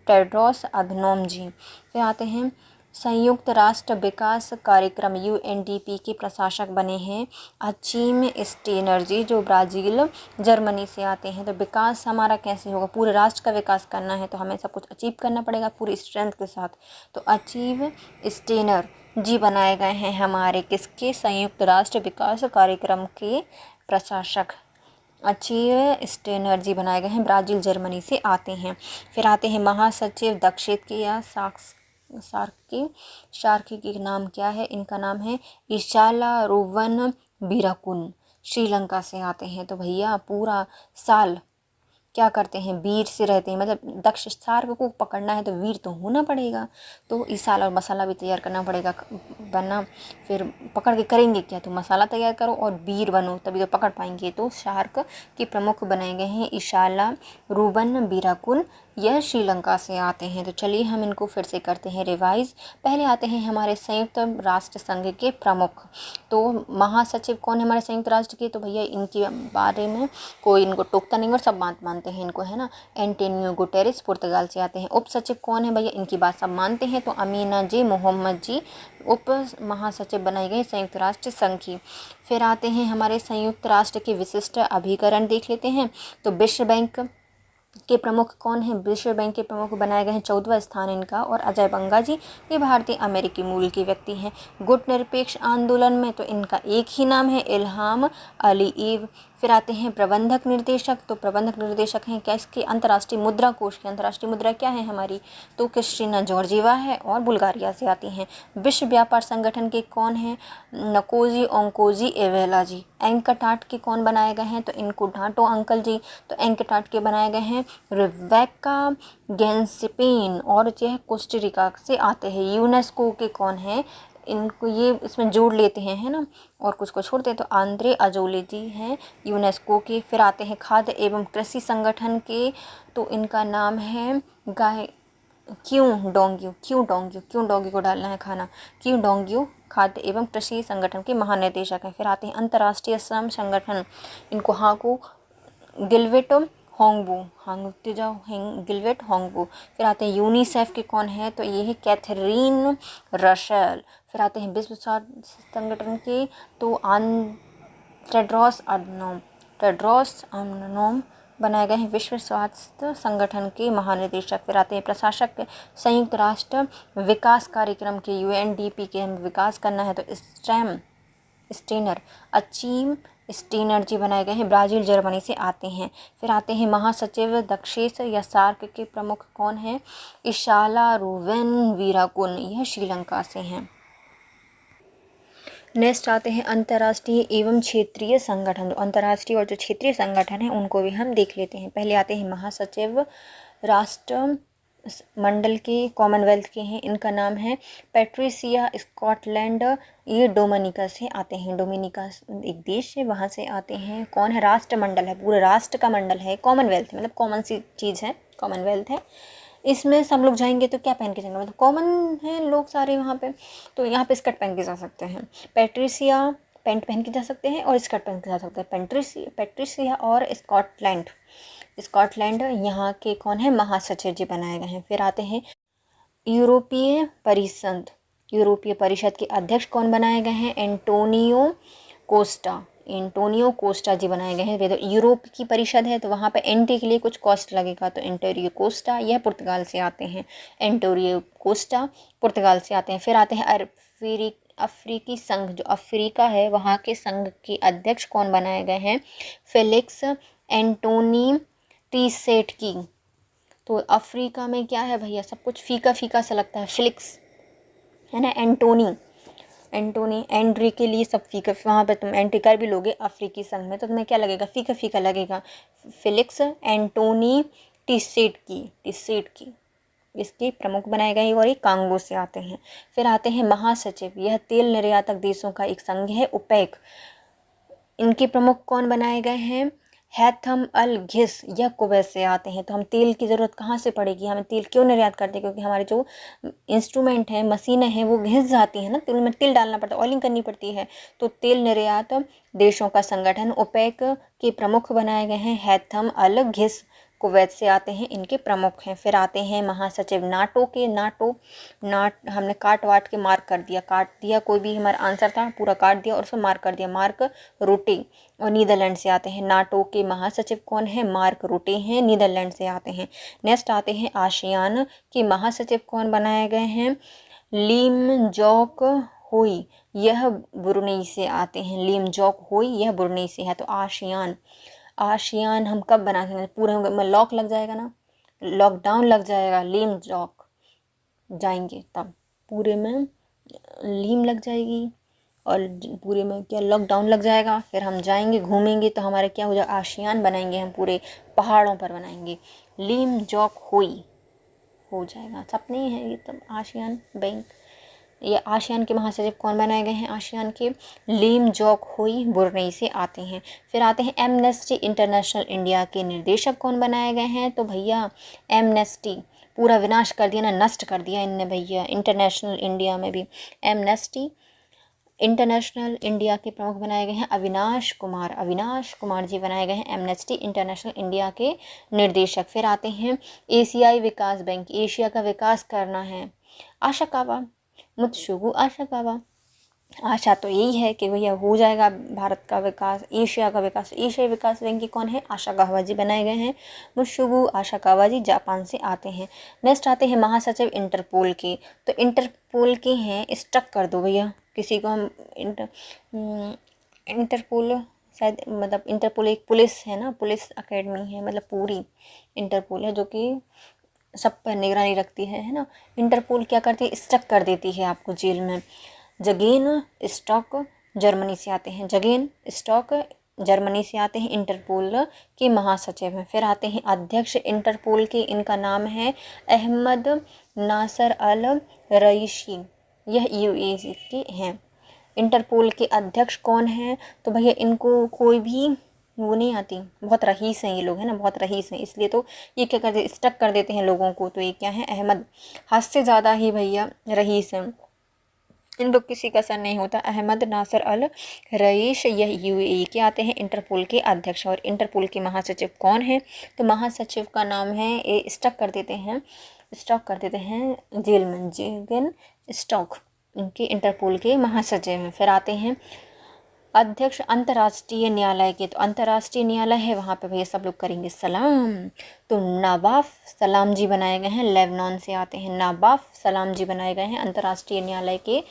टेड्रोस अधनोम जी। फिर आते हैं संयुक्त राष्ट्र विकास कार्यक्रम UNDP के प्रशासक बने हैं अचीम स्टेनर जी जो ब्राज़ील जर्मनी से आते हैं। तो विकास हमारा कैसे होगा? पूरे राष्ट्र का विकास करना है तो हमें सब कुछ अचीव करना पड़ेगा पूरी स्ट्रेंथ के साथ। तो अचीव स्टेनर जी बनाए गए हैं हमारे किसके? संयुक्त राष्ट्र विकास कार्यक्रम के प्रशासक अचीव स्टेनर जी बनाए गए हैं, ब्राज़ील जर्मनी से आते हैं। फिर आते हैं महासचिव दक्षिण के या सार्की के नाम क्या है? इनका नाम है इशाला रोवन बीराकुन, श्रीलंका से आते हैं। तो भैया पूरा साल क्या करते हैं? वीर से रहते हैं, मतलब दक्ष सार्क को पकड़ना है तो वीर तो होना पड़ेगा। तो इसाला और मसाला भी तैयार करना पड़ेगा, वरना फिर पकड़ के करेंगे क्या? तो मसाला तैयार करो और वीर बनो तभी तो पकड़ पाएंगे। तो सार्क के प्रमुख बनाए गए हैं इशाला रूबन बीराकुन, यह श्रीलंका से आते हैं। तो चलिए हम इनको फिर से करते हैं रिवाइज। पहले आते हैं हमारे संयुक्त राष्ट्र संघ के प्रमुख। तो महासचिव कौन है हमारे संयुक्त राष्ट्र के? तो भैया इनके बारे में कोई इनको टोकता नहीं और सब बात मानते मानते हैं इनको, है ना। एंटोनियो गुटेरेस पुर्तगाल से आते हैं। उप सचिव कौन है भैया, इनकी बात सब मानते हैं, तो अमीना जे मोहम्मद जी उप महासचिव बनाई गई संयुक्त राष्ट्र संघ की। फिर आते हैं हमारे संयुक्त राष्ट्र के विशिष्ट अभिकरण देख लेते हैं। तो विश्व बैंक के प्रमुख कौन हैं, विश्व बैंक के प्रमुख बनाए गए हैं, 14वां स्थान इनका। और अजय बंगा जी, ये भारतीय अमेरिकी मूल के व्यक्ति हैं। गुट निरपेक्ष आंदोलन में तो इनका एक ही नाम है, इल्हाम अलीएव। फिर आते हैं प्रबंधक निर्देशक, तो प्रबंधक निर्देशक हैं क्या, इसके अंतर्राष्ट्रीय मुद्रा कोष की अंतर्राष्ट्रीय मुद्रा क्या है हमारी, तो क्रिस्टिना जॉर्जिवा है और बुल्गारिया से आती हैं। विश्व व्यापार संगठन के कौन हैं, नकोजी ओंकोजी एवेला जी। एंकटाट के कौन बनाए गए हैं, तो इनको डांटो अंकल जी। तो एंकटाट के बनाए गए हैं रिवेका गेंसिपिन और जो है कोस्टारिका से आते हैं। यूनेस्को के कौन है, इनको ये इसमें जोड़ लेते हैं, है ना, और कुछ को छोड़ते हैं। तो आंद्रे अजोले जी हैं यूनेस्को के। फिर आते हैं खाद्य एवं कृषि संगठन के, तो इनका नाम है गाय क्यों डोंग्यू को डालना है खाना, क्यों डोंग्यू खाद्य एवं कृषि संगठन के महानिदेशक हैं। फिर आते हैं अंतर्राष्ट्रीय श्रम संगठन, इनको हाको गिलवेट गिलवेट होंगबू। फिर आते हैं यूनिसेफ के कौन है, तो ये है कैथरीन रशेल। फिर आते हैं विश्व स्वास्थ्य संगठन के, तो टेड्रोस अधनोम बनाए गए हैं विश्व स्वास्थ्य संगठन के महानिदेशक। फिर आते हैं प्रशासक, संयुक्त राष्ट्र विकास कार्यक्रम के UNDP के हम विकास करना है, तो अचीम स्टेनर जी बनाए गए हैं, ब्राज़ील जर्मनी से आते हैं। फिर आते हैं महासचिव दक्षेश या सार्क के प्रमुख कौन हैं, इशाला रूवेन वीराकुन, यह श्रीलंका से हैं। नेक्स्ट आते हैं अंतर्राष्ट्रीय एवं क्षेत्रीय संगठन। अंतर्राष्ट्रीय और जो क्षेत्रीय संगठन है उनको भी हम देख लेते हैं। पहले आते हैं महासचिव राष्ट्र मंडल के, कॉमनवेल्थ के हैं, इनका नाम है पैट्रिसिया स्कॉटलैंड, ये डोमिनिका से आते हैं। डोमिनिका एक देश है, वहाँ से आते हैं। कौन है, राष्ट्रमंडल है, पूरे राष्ट्र का मंडल है। कॉमनवेल्थ मतलब कॉमन सी चीज़ है, कॉमनवेल्थ है। इसमें सब लोग जाएंगे तो क्या पहन के जाएंगे, मतलब कॉमन है लोग सारे वहाँ पे, तो यहाँ पे स्कर्ट पहन के जा सकते हैं। पैट्रिसिया पैंट पहन के जा सकते हैं और स्कर्ट पहन के जा सकते हैं। पैट्रिसिया और स्कॉटलैंड यहाँ के कौन है, महासचिव जी बनाए गए हैं। फिर आते हैं यूरोपीय परिषद के अध्यक्ष कौन बनाए गए हैं, एंटोनियो कोस्टा जी बनाए गए हैं। यूरोप की परिषद है तो वहाँ पे एंटी के लिए कुछ कॉस्ट लगेगा, तो एंटोनियो कोस्टा, यह पुर्तगाल से आते हैं। एंटोनियो कोस्टा पुर्तगाल से आते हैं। फिर आते हैं अफ्रीकी संघ, जो अफ्रीका है वहाँ के संघ के अध्यक्ष कौन बनाए गए हैं, फेलिक्स एंटोनी टीसेटकी। तो अफ्रीका में क्या है भैया, सब कुछ फीका फीका सा लगता है, फिलिक्स है ना, एंटोनी एंड्री के लिए सब फीका, वहाँ पे तुम एंट्री कर भी लोगे अफ्रीकी संघ में तो तुम्हें क्या लगेगा, फीका फीका लगेगा। फिलिक्स एंटोनी टीसेटकी इसके प्रमुख बनाए गए और ये कांगो से आते हैं। फिर आते हैं महासचिव, यह तेल निर्यातक देशों का एक संघ है, ओपेक। इनके प्रमुख कौन बनाए गए हैं, हैथम अल घिस, यह कुवैत से आते हैं। तो हम तेल की ज़रूरत कहाँ से पड़ेगी, हमें तेल क्यों निर्यात करते हैं, क्योंकि हमारे जो इंस्ट्रूमेंट हैं, मशीनें हैं, वो घिस जाती हैं ना, तेल में तेल डालना पड़ता है, ऑयलिंग करनी पड़ती है। तो तेल निर्यात देशों का संगठन ओपेक के प्रमुख बनाए गए हैं हैथम अल घिस, कुवैत से आते हैं, इनके प्रमुख हैं। फिर आते हैं महासचिव नाटो के, हमने काट के मार्क कर दिया, कोई भी हमारा आंसर था पूरा काट दिया और उसको मार्क कर दिया, मार्क रूटे, और नीदरलैंड से आते हैं। नाटो के महासचिव कौन है, मार्क रूटे हैं, नीदरलैंड से आते हैं। नेक्स्ट आते हैं आसियान के महासचिव कौन बनाए गए हैं, लीम जोक होई, यह ब्रुनेई से आते हैं। लीम जोक होई, यह ब्रुनेई से है। तो आसियान हम कब बना सकेंगे, पूरे में लॉक लग जाएगा ना, लॉकडाउन लग जाएगा, लीम जॉक जाएंगे तब पूरे में लीम लग जाएगी और पूरे में क्या लॉकडाउन लग जाएगा, फिर हम जाएंगे घूमेंगे तो हमारे क्या हो जाएगा, आसियान बनाएंगे, हम पूरे पहाड़ों पर बनाएंगे, लीम जॉक होई हो जाएगा। सपने हैं ये तब आसियान बैंक। ये आसियान के महासचिव कौन बनाए गए हैं, आसियान के लीम जोक होई ब्रुनेई से आते हैं। फिर आते हैं एमनेस्टी इंटरनेशनल इंडिया के निर्देशक कौन बनाए गए हैं, तो भैया एमनेस्टी पूरा विनाश कर दिया ना, नष्ट कर दिया इनने भैया, इंटरनेशनल इंडिया में भी एमनेस्टी इंटरनेशनल इंडिया के प्रमुख बनाए गए हैं अविनाश कुमार जी बनाए गए हैं एमनेस्टी इंटरनेशनल इंडिया के निर्देशक। फिर आते हैं एशियाई विकास बैंक, एशिया का विकास करना है, आशाकावा मुत्सुगु आशाकावा। आशा तो यही है कि भैया हो जाएगा भारत का विकास, एशिया का विकास। एशियाई विकास बैंक के कौन है, आशाकावा जी बनाए गए हैं। मुत्सुगु आशाकावा जी जापान से आते हैं। नेक्स्ट आते हैं महासचिव इंटरपोल के, तो इंटरपोल के हैं, स्टक कर दो भैया किसी को हम इंटरपोल शायद मतलब इंटरपोल एक पुलिस है ना, पुलिस अकेडमी है, मतलब पूरी इंटरपोल है जो कि सब पर निगरानी रखती है ना। इंटरपोल क्या करती है, स्टक कर देती है आपको जेल में। जगेन स्टॉक जर्मनी से आते हैं, जगेन स्टॉक जर्मनी से आते हैं, इंटरपोल के महासचिव हैं। फिर आते हैं अध्यक्ष इंटरपोल के, इनका नाम है अहमद नासर अल रईशी, यह यूएई के हैं। इंटरपोल के अध्यक्ष कौन हैं, तो भैया इनको कोई भी वो नहीं आती, बहुत रईस हैं ये लोग, है ना, बहुत रईस हैं, इसलिए तो ये क्या करते स्टक कर देते हैं लोगों को। तो ये क्या है, अहमद, हद से ज़्यादा ही भैया रईस हैं, इन लोग किसी का असर नहीं होता। अहमद नासर अल रईश, यह यूएई के आते हैं, इंटरपोल के अध्यक्ष। और इंटरपोल के महासचिव कौन है, तो महासचिव का नाम है, ये स्टक कर देते हैं जेल में, जेगन स्टॉक, इनके इंटरपोल के महासचिव हैं। फिर आते हैं अध्यक्ष अंतर्राष्ट्रीय न्यायालय के, तो अंतर्राष्ट्रीय न्यायालय है वहाँ पे भैया सब लोग करेंगे सलाम, तो नवाफ सलाम जी बनाए गए हैं, लेबनान से आते हैं, नवाफ सलाम जी बनाए गए हैं। अंतर्राष्ट्रीय न्यायालय के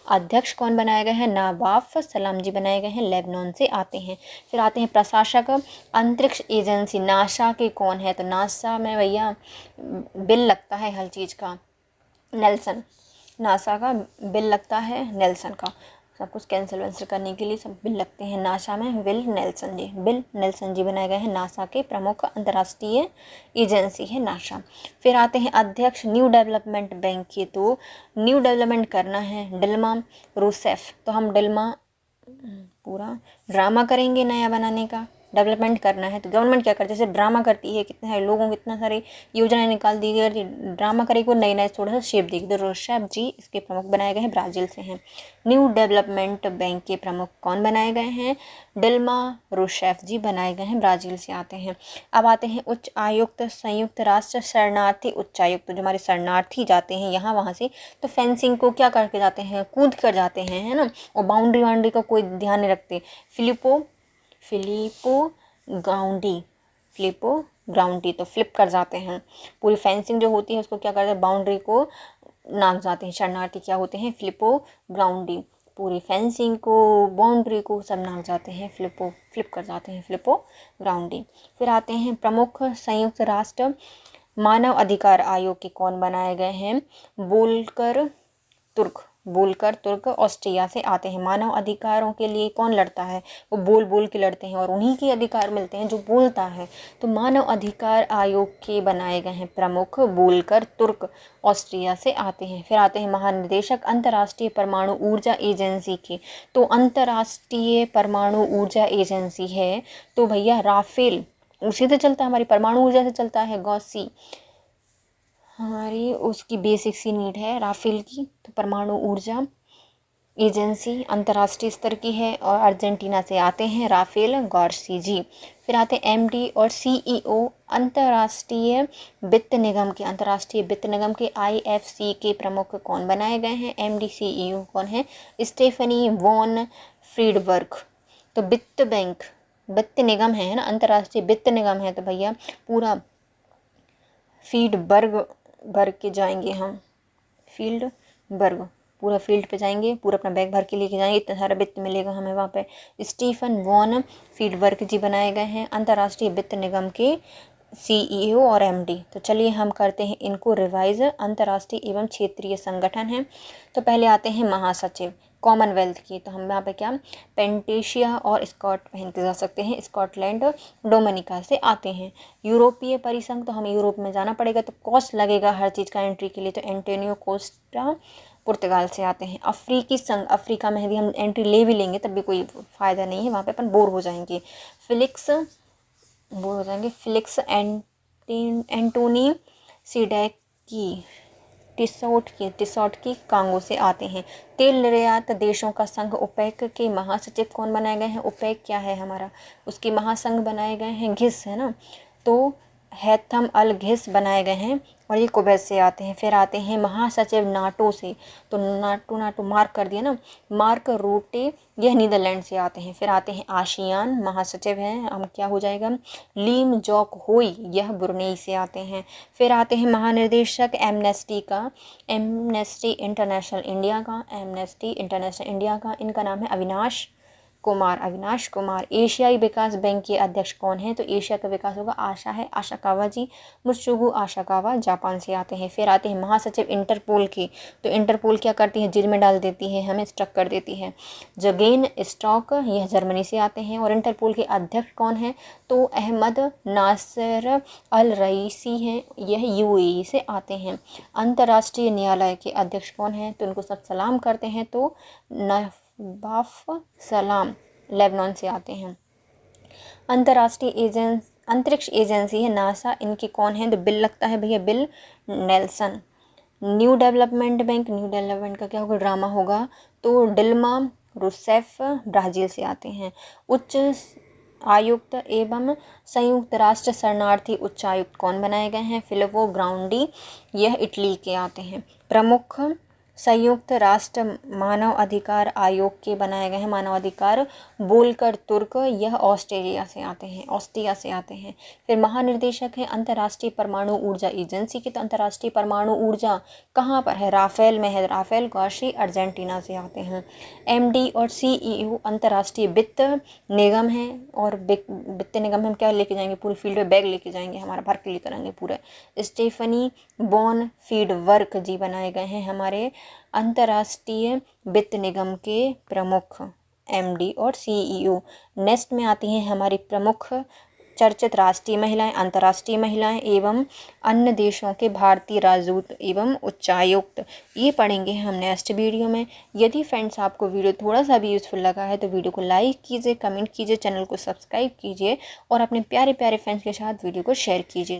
अध्यक्ष कौन बनाए गए हैं, नवाफ सलाम जी बनाए गए हैं, लेबनान से आते हैं। फिर आते हैं प्रशासक अंतरिक्ष एजेंसी, नासा के कौन है, तो नासा में भैया बिल लगता है हर चीज़ का, नेल्सन, नासा का बिल लगता है, नेल्सन का, सब कुछ कैंसिल वैंसिल करने के लिए सब बिल लगते हैं नासा में। बिल नेल्सन जी बनाए गए हैं, नासा के प्रमुख अंतर्राष्ट्रीय एजेंसी है नासा। फिर आते हैं अध्यक्ष न्यू डेवलपमेंट बैंक के, तो न्यू डेवलपमेंट करना है डिल्मा रूसेफ, तो हम डिल्मा पूरा ड्रामा करेंगे नया बनाने का, डेवलपमेंट करना है। तो गवर्नमेंट क्या करती है, जैसे ड्रामा करती है, कितने सारे लोगों को इतना सारे योजनाएं निकाल दी गई, ड्रामा करेगी, नई नई थोड़ा सा शेप देगी। तो रोशेफ जी इसके प्रमुख बनाए गए हैं, ब्राज़ील से हैं। न्यू डेवलपमेंट बैंक के प्रमुख कौन बनाए गए हैं, डिल्मा रूसेफ जी बनाए गए हैं, ब्राज़ील से आते हैं। अब आते हैं उच्च आयुक्त, संयुक्त राष्ट्र शरणार्थी उच्चायुक्त, जो हमारे शरणार्थी जाते हैं यहाँ वहाँ से, तो फेंसिंग को क्या करके जाते हैं, कूद कर जाते हैं, है ना, और बाउंड्री वाउंड्री का कोई ध्यान नहीं रखते। फिलिपो ग्राउंडी तो फ्लिप कर जाते हैं, पूरी फेंसिंग जो होती है उसको क्या करते हैं, बाउंड्री को नाप जाते हैं। शरणार्थी क्या होते हैं, फिलिपो ग्राउंडी, पूरी फेंसिंग को बाउंड्री को सब नाप जाते हैं, फ्लिप कर जाते हैं, फिलिपो ग्राउंडी। फिर आते हैं प्रमुख संयुक्त राष्ट्र मानव अधिकार आयोग के कौन बनाए गए हैं, बोलकर तुर्क ऑस्ट्रिया से आते हैं। मानव अधिकारों के लिए कौन लड़ता है, वो बोल बोल के लड़ते हैं और उन्हीं के अधिकार मिलते हैं जो बोलता है। तो मानव अधिकार आयोग के बनाए गए हैं प्रमुख, बोलकर तुर्क ऑस्ट्रिया से आते हैं। फिर आते हैं महानिदेशक अंतर्राष्ट्रीय परमाणु ऊर्जा एजेंसी के, तो अंतर्राष्ट्रीय परमाणु ऊर्जा एजेंसी है तो भैया राफेल उसी से चलता है, हमारी परमाणु ऊर्जा से चलता है, गॉसी हमारी उसकी बेसिक सी नीड है राफेल की। तो परमाणु ऊर्जा एजेंसी अंतर्राष्ट्रीय स्तर की है और अर्जेंटीना से आते हैं राफेल गॉर्सी जी। फिर आते हैं एमडी और सीईओ अंतर्राष्ट्रीय वित्त निगम के आईएफसी के प्रमुख कौन बनाए गए हैं, एमडी सीईओ कौन है, स्टेफनी वॉन फ्रीडबर्ग। तो वित्त निगम है ना, अंतर्राष्ट्रीय वित्त निगम है, तो भैया पूरा भर के जाएंगे हम, पूरा फील्ड पे जाएंगे, पूरा अपना बैग भर के लेके जाएंगे, इतना सारा वित्त मिलेगा हमें वहाँ पे। स्टीफन वॉन फील्डबर्ग जी बनाए गए हैं अंतर्राष्ट्रीय वित्त निगम के सीईओ और एमडी। तो चलिए हम करते हैं इनको रिवाइज। अंतर्राष्ट्रीय एवं क्षेत्रीय संगठन है, तो पहले आते हैं महासचिव कॉमनवेल्थ की, तो हम यहाँ पे क्या पेंटेशिया और स्कॉट पहन के जा सकते हैं, स्कॉटलैंड डोमिनिका से आते हैं। यूरोपीय परिसंघ, तो हमें यूरोप में जाना पड़ेगा, तो कॉस्ट लगेगा हर चीज़ का एंट्री के लिए, तो एंटोनियो कोस्टा पुर्तगाल से आते हैं। अफ्रीकी संघ, अफ्रीका में यदि हम एंट्री ले भी लेंगे तब भी कोई फ़ायदा नहीं है, वहाँ पे अपन बोर हो जाएंगे। फिलिक्स एंटोनी सीडेकी टिसौट की कांगो से आते हैं। तेल निर्यात देशों का संघ ओपेक के महासचिव कौन बनाए गए हैं? ओपेक क्या है हमारा, उसके महासंघ बनाए गए हैं घिस, है ना, तो हैथम अल घिस बनाए गए हैं और ये कुवैत से आते हैं। फिर आते हैं महासचिव नाटो से, तो नाटो मार्क कर दिया ना, मार्क रूटे, यह नीदरलैंड से आते हैं। फिर आते हैं आशियान, महासचिव हैं, हम क्या हो जाएगा, लीम जोक होई, यह ब्रुनेई से आते हैं। फिर आते हैं महानिदेशक एमनेस्टी इंटरनेशनल इंडिया का, इनका नाम है अविनाश कुमार। एशियाई विकास बैंक के अध्यक्ष कौन है? तो एशिया का विकास होगा आशाकावा जी, मुत्सुगु आशाकावा, जापान से आते हैं। फिर आते हैं महासचिव इंटरपोल के, तो इंटरपोल क्या करती है, जेल में डाल देती है, हमें स्ट्रक कर देती है। जगेन स्टॉक, यह जर्मनी से आते हैं। और इंटरपोल के अध्यक्ष कौन है? तो अहमद नासिर अल रईसी हैं, यह यूएई से आते हैं। अंतर्राष्ट्रीय न्यायालय के अध्यक्ष कौन है? तो उनको सब सलाम करते हैं, तो बाफ सलाम, लेबनान से आते हैं। अंतरिक्ष एजेंसी है नासा, इनके कौन है? तो बिल लगता है भैया, बिल नेल्सन। न्यू डेवलपमेंट का क्या होगा, ड्रामा होगा, तो डिल्मा रूसेफ ब्राज़ील से आते हैं। उच्च आयुक्त एवं संयुक्त राष्ट्र शरणार्थी उच्चायुक्त कौन बनाए गए हैं? फिलिपो ग्रांडी, यह इटली के आते हैं। प्रमुख संयुक्त राष्ट्र मानव अधिकार आयोग के बनाए गए हैं मानवाधिकार बोलकर तुर्क, यह ऑस्ट्रिया से आते हैं। फिर महानिर्देशक है अंतर्राष्ट्रीय परमाणु ऊर्जा एजेंसी के, तो अंतर्राष्ट्रीय परमाणु ऊर्जा कहाँ पर है? राफेल में है, राफेल ग्रॉसी अर्जेंटीना से आते हैं। एमडी और सीईओ अंतर्राष्ट्रीय वित्त निगम है, और वित्त निगम में हम क्या लेके जाएंगे, पूरी फील्ड में बैग लेके जाएंगे, हमारा भर के लिए करेंगे पूरे। स्टेफनी बॉन फीडवर्क जी बनाए गए हैं हमारे अंतर्राष्ट्रीय वित्त निगम के प्रमुख, एमडी और सीईओ। नेक्स्ट में आती हैं हमारी प्रमुख चर्चित राष्ट्रीय महिलाएं, अंतर्राष्ट्रीय महिलाएं एवं अन्य देशों के भारतीय राजदूत एवं उच्चायुक्त, ये पढ़ेंगे हम नेक्स्ट वीडियो में। यदि फ्रेंड्स आपको वीडियो थोड़ा सा भी यूज़फुल लगा है तो वीडियो को लाइक कीजिए, कमेंट कीजिए, चैनल को सब्सक्राइब कीजिए और अपने प्यारे प्यारे फ्रेंड्स के साथ वीडियो को शेयर कीजिए।